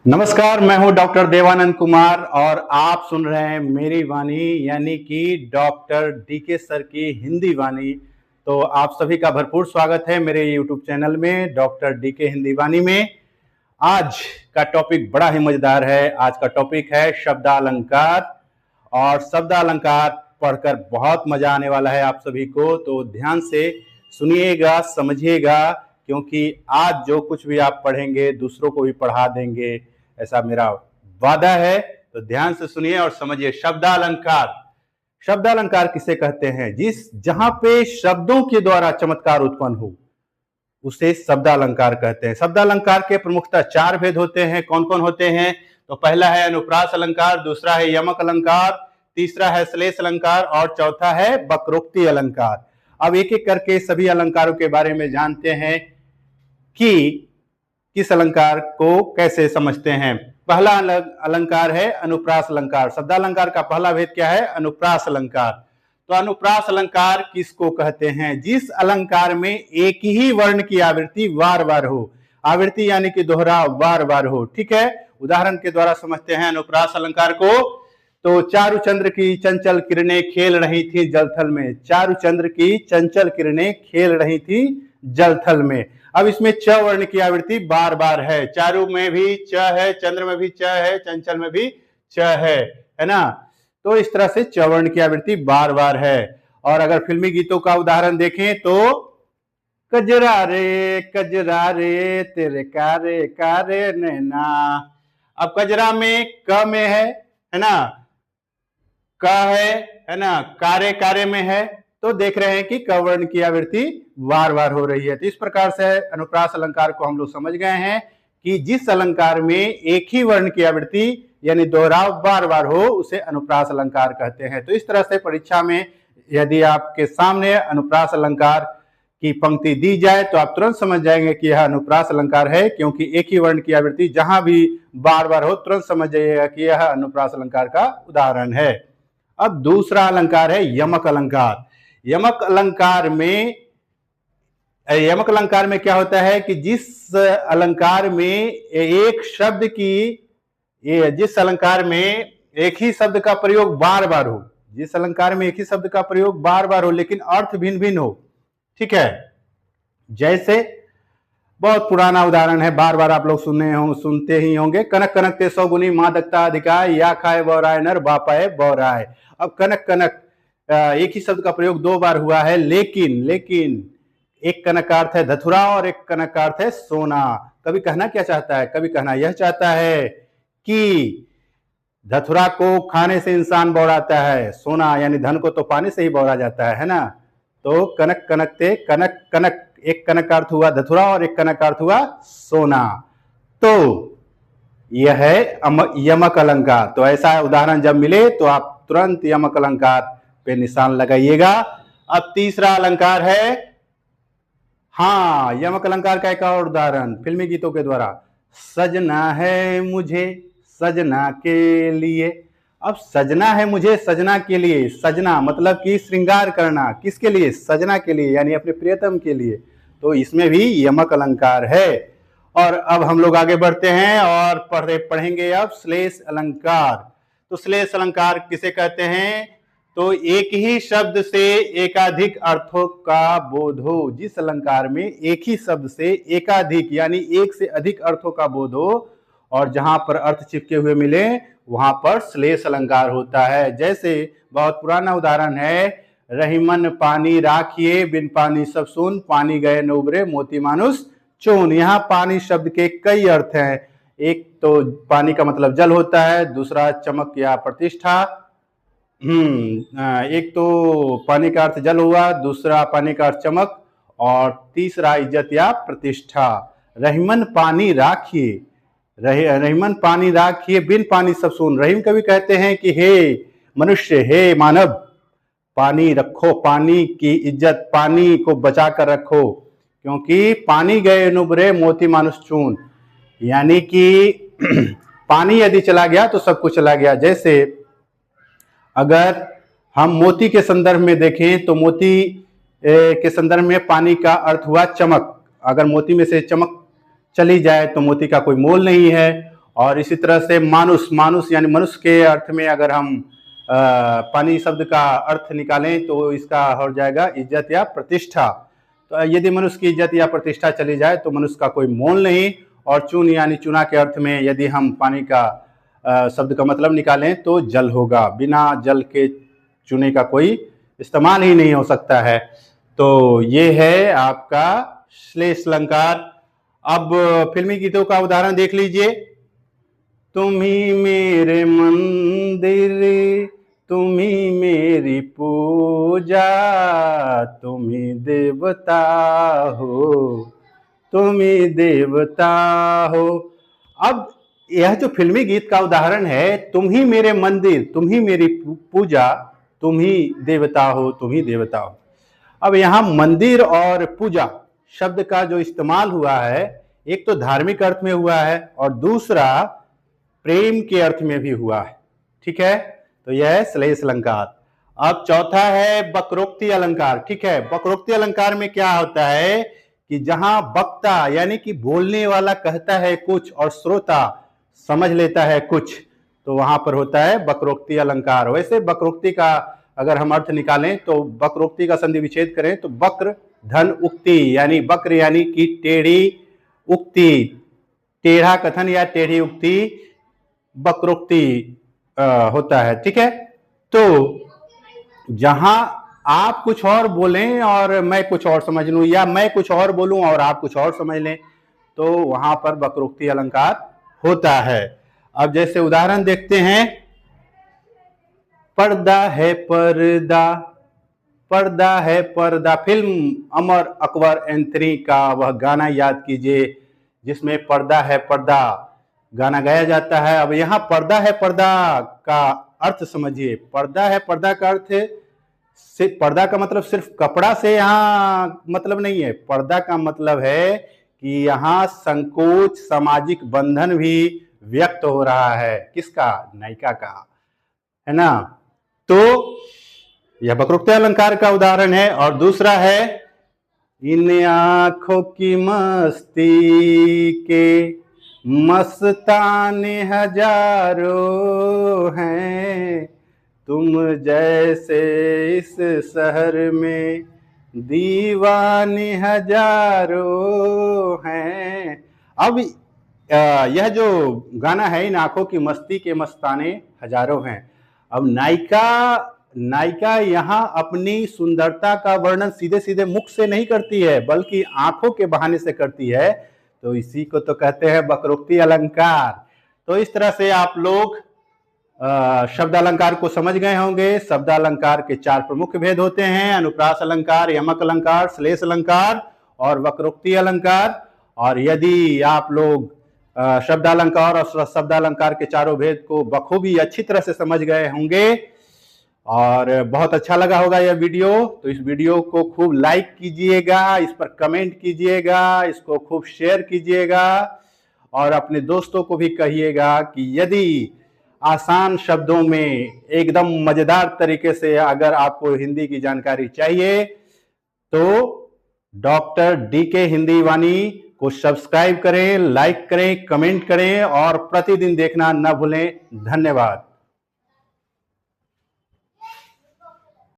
नमस्कार, मैं हूं डॉक्टर देवानंद कुमार और आप सुन रहे हैं मेरी वाणी यानी कि डॉक्टर डीके सर की हिंदी वाणी। तो आप सभी का भरपूर स्वागत है मेरे यूट्यूब चैनल में डॉक्टर डीके हिंदी वाणी में। आज का टॉपिक बड़ा ही मजेदार है। आज का टॉपिक है शब्दालंकार और शब्दालंकार पढ़कर बहुत मजा आने वाला है आप सभी को। तो ध्यान से सुनिएगा, समझिएगा, क्योंकि आज जो कुछ भी आप पढ़ेंगे दूसरों को भी पढ़ा देंगे, ऐसा मेरा वादा है। तो ध्यान से सुनिए और समझिए। शब्दालंकार, शब्दालंकार किसे कहते हैं? जहां पे शब्दों के द्वारा चमत्कार उत्पन्न हो उसे शब्दालंकार कहते हैं। शब्दालंकार के प्रमुखतः चार भेद होते हैं। कौन कौन होते हैं? तो पहला है अनुप्रास अलंकार, दूसरा है यमक अलंकार, तीसरा है श्लेष अलंकार और चौथा है वक्रोक्ति अलंकार। अब एक एक करके सभी अलंकारों के बारे में जानते हैं कि किस अलंकार को कैसे समझते हैं। पहला अलंकार है अनुप्रास अलंकार। शब्दालंकार का पहला भेद क्या है? अनुप्रास अलंकार। तो अनुप्रास अलंकार किसको कहते हैं? जिस अलंकार में एक ही वर्ण की आवृत्ति बार बार हो। आवृत्ति यानी कि दोहराव बार बार हो। ठीक है, उदाहरण के द्वारा समझते हैं अनुप्रास अलंकार को। तो चारुचंद्र की चंचल किरणें खेल रही थी जलथल में। चारुचंद्र की चंचल किरणें खेल रही थी जलथल में। अब इसमें च वर्ण की आवृत्ति बार बार है। चारु में भी च है, चंद्र में भी च है, चंचल में भी च है ना। तो इस तरह से च वर्ण की आवृत्ति बार बार है। और अगर फिल्मी गीतों का उदाहरण देखें तो कजरा रे तेरे कारे कारे नैना। अब कजरा में क में है ना, क है ना, कारे कारे में है। तो देख रहे हैं कि क वर्ण की आवृत्ति बार बार हो रही है। तो इस प्रकार से अनुप्रास अलंकार को हम लोग समझ गए हैं कि जिस अलंकार में एक ही वर्ण की आवृत्ति यानी दोहराव बार बार हो उसे अनुप्रास अलंकार कहते हैं। तो इस तरह से परीक्षा में यदि आपके सामने अनुप्रास अलंकार की पंक्ति दी जाए तो आप तुरंत समझ जाएंगे कि यह अनुप्रास अलंकार है, क्योंकि एक ही वर्ण की आवृत्ति जहां भी बार बार हो तुरंत समझ जाइएगा कि यह अनुप्रास अलंकार का उदाहरण है। अब दूसरा अलंकार है यमक अलंकार। यमक अलंकार में क्या होता है कि जिस अलंकार में एक शब्द की जिस अलंकार में एक ही शब्द का प्रयोग बार बार हो, जिस अलंकार में एक ही शब्द का प्रयोग बार बार हो लेकिन अर्थ भिन्न भिन्न हो। ठीक है, जैसे बहुत पुराना उदाहरण है, बार बार आप लोग सुनते ही होंगे। कनक कनक ते सौगुनी मां दत्ता अधिकाय, या खाए बौराय नर बापाए बौराय। अब कनक कनक एक ही शब्द का प्रयोग दो बार हुआ है, लेकिन एक कनक का अर्थ है धतुरा और एक कनक का अर्थ है सोना। कभी कहना क्या चाहता है? कभी कहना यह चाहता है कि धतुरा को खाने से इंसान बौराता है, सोना यानी धन को तो पानी से ही बौरा जाता है ना। तो कनक कनक ते कनक कनक, एक कनक का अर्थ हुआ धतुरा और एक कनक का अर्थ हुआ सोना। तो यह है यमक अलंकार। तो ऐसा उदाहरण जब मिले तो आप तुरंत यमक अलंकार पे निशान लगाइएगा। अब तीसरा अलंकार है, हाँ, यमक अलंकार का एक और उदाहरण फिल्मी गीतों के द्वारा। सजना है मुझे सजना के लिए। अब सजना है मुझे सजना के लिए। सजना मतलब कि श्रृंगार करना। किसके लिए? सजना के लिए, यानी अपने प्रियतम के लिए। तो इसमें भी यमक अलंकार है। और अब हम लोग आगे बढ़ते हैं और पढ़ेंगे अब श्लेष अलंकार। तो श्लेष अलंकार किसे कहते हैं? तो एक ही शब्द से एकाधिक अर्थों का बोध हो। जिस अलंकार में एक ही शब्द से एकाधिक यानी एक से अधिक अर्थों का बोध हो और जहां पर अर्थ चिपके हुए मिले वहां पर श्लेष अलंकार होता है। जैसे बहुत पुराना उदाहरण है, रहीमन पानी राखिए बिन पानी सब सुन, पानी गए न उबरे मोती मानुष चून। यहाँ पानी शब्द के कई अर्थ हैं। एक तो पानी का मतलब जल होता है, दूसरा चमक या प्रतिष्ठा। एक तो पानी का अर्थ जल हुआ, दूसरा पानी का अर्थ चमक और तीसरा इज्जत या प्रतिष्ठा। रहीमन पानी राखिए, रहीमन पानी राखिए बिन पानी सब सून। रहीम कवि कहते हैं कि हे मनुष्य, हे मानव, पानी रखो, पानी की इज्जत, पानी को बचा कर रखो, क्योंकि पानी गए नुबरे मोती मानुष चून। यानी कि पानी यदि चला गया तो सब कुछ चला गया। जैसे अगर हम मोती के संदर्भ में देखें तो मोती के संदर्भ में पानी का अर्थ हुआ चमक। अगर मोती में से चमक चली जाए तो मोती का कोई मोल नहीं है। और इसी तरह से मानुष, मानुष यानी मनुष्य के अर्थ में अगर हम पानी शब्द का अर्थ निकालें तो इसका हो जाएगा इज्जत या प्रतिष्ठा। तो यदि मनुष्य की इज्जत या प्रतिष्ठा चली जाए तो मनुष्य का कोई मोल नहीं। और चून यानी चुना के अर्थ में यदि हम पानी का शब्द का मतलब निकालें तो जल होगा। बिना जल के चूने का कोई इस्तेमाल ही नहीं हो सकता है। तो ये है आपका श्लेष अलंकार। अब फिल्मी गीतों का उदाहरण देख लीजिए। तुम ही मेरे मंदिर, तुम ही मेरी पूजा, तुम ही देवता हो, तुम ही देवता हो। अब यह जो फिल्मी गीत का उदाहरण है, तुम ही मेरे मंदिर, तुम ही मेरी पूजा, तुम ही देवता हो, तुम ही देवता हो। अब यहाँ मंदिर और पूजा शब्द का जो इस्तेमाल हुआ है, एक तो धार्मिक अर्थ में हुआ है और दूसरा प्रेम के अर्थ में भी हुआ है। ठीक है, तो यह है श्लेष अलंकार। अब चौथा है वक्रोक्ति अलंकार। ठीक है, वक्रोक्ति अलंकार में क्या होता है कि जहां वक्ता यानी कि बोलने वाला कहता है कुछ और श्रोता समझ लेता है कुछ, तो वहां पर होता है वक्रोक्ति अलंकार। वैसे वक्रोक्ति का अगर हम अर्थ निकालें तो वक्रोक्ति का संधि विच्छेद करें तो वक्र धन उक्ति, यानी वक्र यानी कि टेढ़ी, उक्ति टेढ़ा कथन या टेढ़ी उक्ति वक्रोक्ति होता है। ठीक है, तो जहां आप कुछ और बोलें और मैं कुछ और समझ लूं, या मैं कुछ और बोलूं और आप कुछ और समझ लें, तो वहां पर वक्रोक्ति अलंकार होता है। अब जैसे उदाहरण देखते हैं, पर्दा है पर्दा, पर्दा है पर्दा। फिल्म अमर अकबर एंथनी का वह गाना याद कीजिए जिसमें पर्दा है पर्दा गाना गाया जाता है। अब यहाँ पर्दा है पर्दा का अर्थ समझिए। पर्दा है पर्दा का अर्थ सिर्फ, पर्दा का मतलब सिर्फ कपड़ा से यहाँ मतलब नहीं है। पर्दा का मतलब है कि यहाँ संकोच, सामाजिक बंधन भी व्यक्त हो रहा है। किसका? नायिका का, है ना। तो यह वक्रोक्ति अलंकार का उदाहरण है। और दूसरा है, इन आंखों की मस्ती के मस्ताने हजारों हैं, तुम जैसे इस शहर में दीवाने हजारों हैं। अब यह जो गाना है, इन आंखों की मस्ती के मस्ताने हजारों हैं। अब नायिका यहाँ अपनी सुंदरता का वर्णन सीधे सीधे मुख से नहीं करती है, बल्कि आंखों के बहाने से करती है। तो इसी को तो कहते हैं वक्रोक्ति अलंकार। तो इस तरह से आप लोग शब्द अलंकार को समझ गए होंगे। शब्द अलंकार के 4 प्रमुख भेद होते हैं: अनुप्रास अलंकार, यमक अलंकार, श्लेष अलंकार और वक्रोक्ति अलंकार। और यदि आप लोग शब्द अलंकार और शब्द अलंकार के चारों भेद को बखूबी अच्छी तरह से समझ गए होंगे और बहुत अच्छा लगा होगा यह वीडियो, तो इस वीडियो को खूब लाइक कीजिएगा, इस पर कमेंट कीजिएगा, इसको खूब शेयर कीजिएगा और अपने दोस्तों को भी कहिएगा कि यदि आसान शब्दों में एकदम मजेदार तरीके से अगर आपको हिंदी की जानकारी चाहिए तो डॉक्टर डीके हिंदी वाणी को सब्सक्राइब करें, लाइक करें, कमेंट करें और प्रतिदिन देखना न भूलें। धन्यवाद।